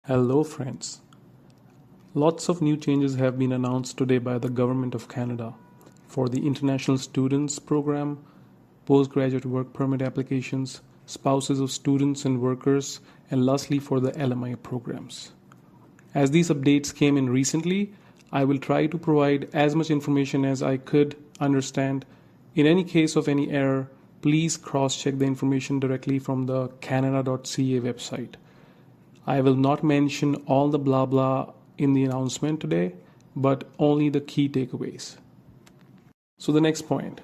Hello friends. Lots of new changes have been announced today by the Government of Canada for the International Students Program, postgraduate work permit applications, spouses of students and workers, and lastly for the LMIA programs. As these updates came in recently, I will try to provide as much information as I could understand. In any case of any error, please cross-check the information directly from the canada.ca website. I will not mention all the blah blah in the announcement today, but only the key takeaways. So the next point,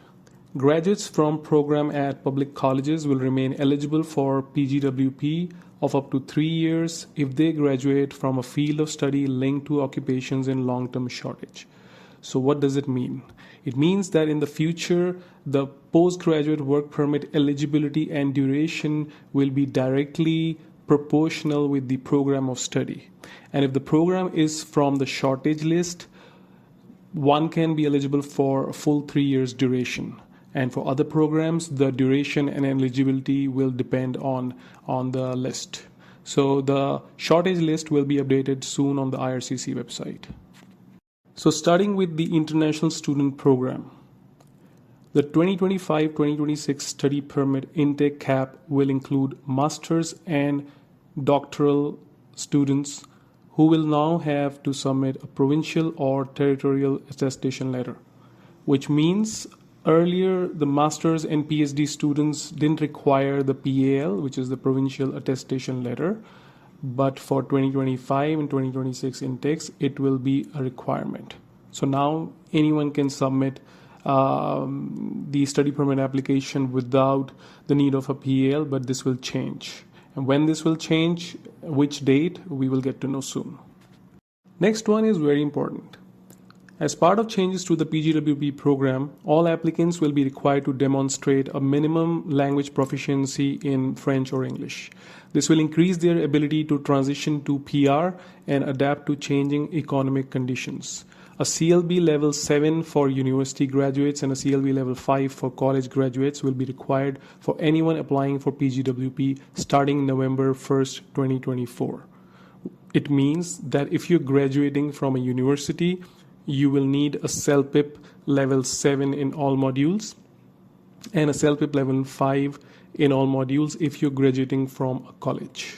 graduates from program at public colleges will remain eligible for PGWP of up to 3 years if they graduate from a field of study linked to occupations in long-term shortage. So what does it mean? It means that in the future, the postgraduate work permit eligibility and duration will be directly proportional with the program of study. And if the program is from the shortage list, one can be eligible for a full 3 years duration. And for other programs, the duration and eligibility will depend on the list. So the shortage list will be updated soon on the IRCC website. So starting with the International Student Program, the 2025-2026 study permit intake cap will include master's and doctoral students who will now have to submit a provincial or territorial attestation letter, which means earlier the master's and PhD students didn't require the PAL, which is the provincial attestation letter, but for 2025 and 2026 intakes, it will be a requirement. So now anyone can submit the study permit application without the need of a PAL, but this will change. And when this will change, which date, we will get to know soon. Next one is very important. As part of changes to the PGWP program, all applicants will be required to demonstrate a minimum language proficiency in French or English. This will increase their ability to transition to PR and adapt to changing economic conditions. A CLB level 7 for university graduates and a CLB level 5 for college graduates will be required for anyone applying for PGWP starting November 1st, 2024. It means that if you're graduating from a university, you will need a CELPIP level 7 in all modules and a CELPIP level 5 in all modules if you're graduating from a college.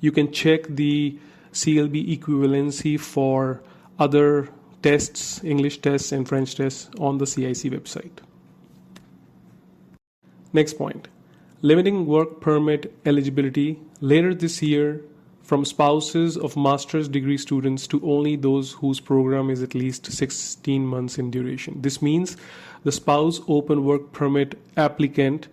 You can check the CLB equivalency for other tests, English tests and French tests on the CIC website. Next point, limiting work permit eligibility later this year from spouses of master's degree students to only those whose program is at least 16 months in duration. This means the spouse open work permit applicant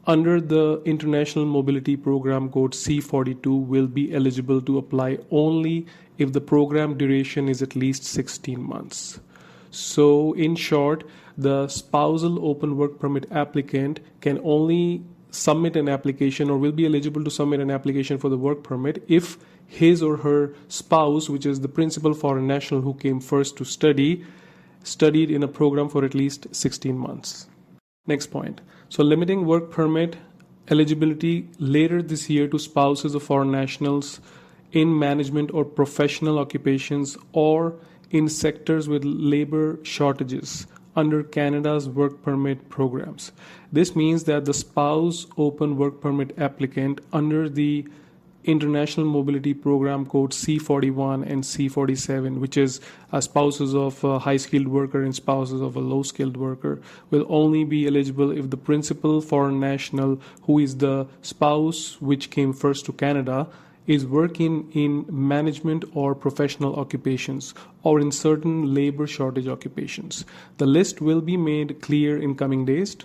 under the International Mobility Program code C42 will be eligible to apply only if the program duration is at least 16 months. So in short, the spousal open work permit applicant can only submit an application or will be eligible to submit an application for the work permit if his or her spouse, which is the principal foreign national who came first to studied in a program for at least 16 months. Next point. So limiting work permit eligibility later this year to spouses of foreign nationals in management or professional occupations or in sectors with labor shortages under Canada's work permit programs. This means that the spouse open work permit applicant under the International Mobility Program code C41 and C47, which is spouses of a high-skilled worker and spouses of a low-skilled worker, will only be eligible if the principal foreign national, who is the spouse which came first to Canada, is working in management or professional occupations or in certain labor shortage occupations. The list will be made clear in coming days.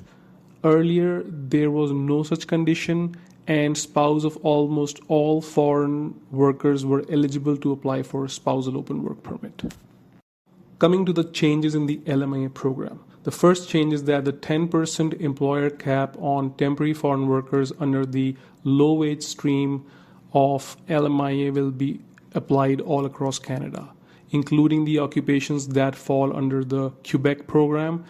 Earlier, there was no such condition, and spouse of almost all foreign workers were eligible to apply for a spousal open work permit. Coming to the changes in the LMIA program. The first change is that the 10% employer cap on temporary foreign workers under the low-wage stream of LMIA will be applied all across Canada, including the occupations that fall under the Quebec program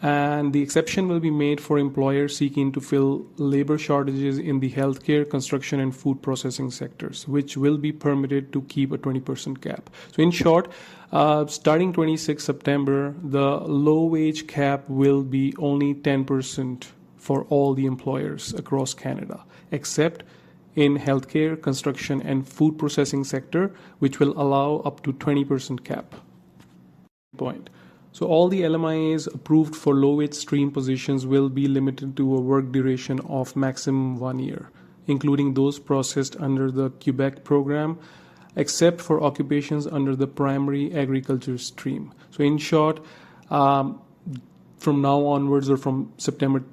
And the exception will be made for employers seeking to fill labor shortages in the healthcare, construction, and food processing sectors, which will be permitted to keep a 20% cap. So in short, starting 26 September, the low wage cap will be only 10% for all the employers across Canada, except in healthcare, construction, and food processing sector, which will allow up to 20% cap. Point. So all the LMIAs approved for low-wage stream positions will be limited to a work duration of maximum 1 year, including those processed under the Quebec program, except for occupations under the primary agriculture stream. So in short, from now onwards or from September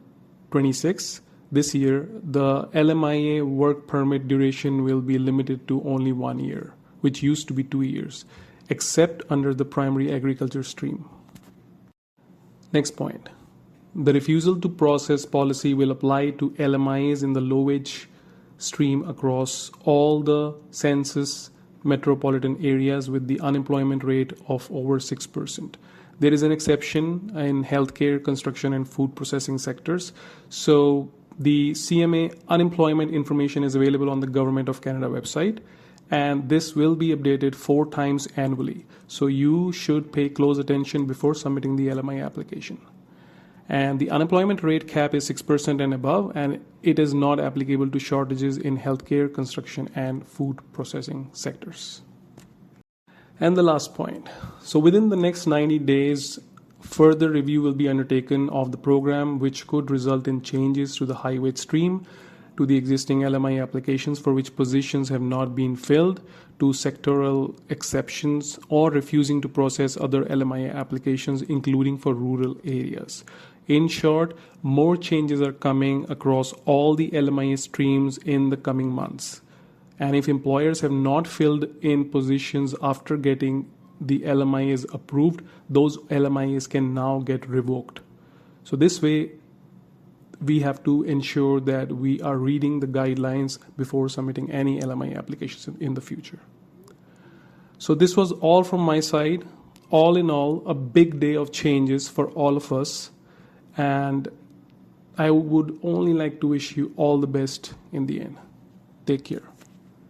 26 this year, the LMIA work permit duration will be limited to only 1 year, which used to be 2 years, except under the primary agriculture stream. Next point. The refusal to process policy will apply to LMIAs in the low-wage stream across all the census metropolitan areas with the unemployment rate of over 6%. There is an exception in healthcare, construction, and food processing sectors. So the CMA unemployment information is available on the Government of Canada website, and this will be updated 4 times annually. So you should pay close attention before submitting the LMI application. And the unemployment rate cap is 6% and above, and it is not applicable to shortages in healthcare, construction, and food processing sectors. And the last point. So within the next 90 days, further review will be undertaken of the program, which could result in changes to the high-wage stream, to the existing LMI applications for which positions have not been filled, to sectoral exceptions, or refusing to process other LMI applications, including for rural areas. In short, more changes are coming across all the LMI streams in the coming months. And if employers have not filled in positions after getting the LMIs approved, those LMIs can now get revoked. So this way, we have to ensure that we are reading the guidelines before submitting any LMI applications in the future. So this was all from my side. All in all, a big day of changes for all of us. And I would only like to wish you all the best in the end. Take care.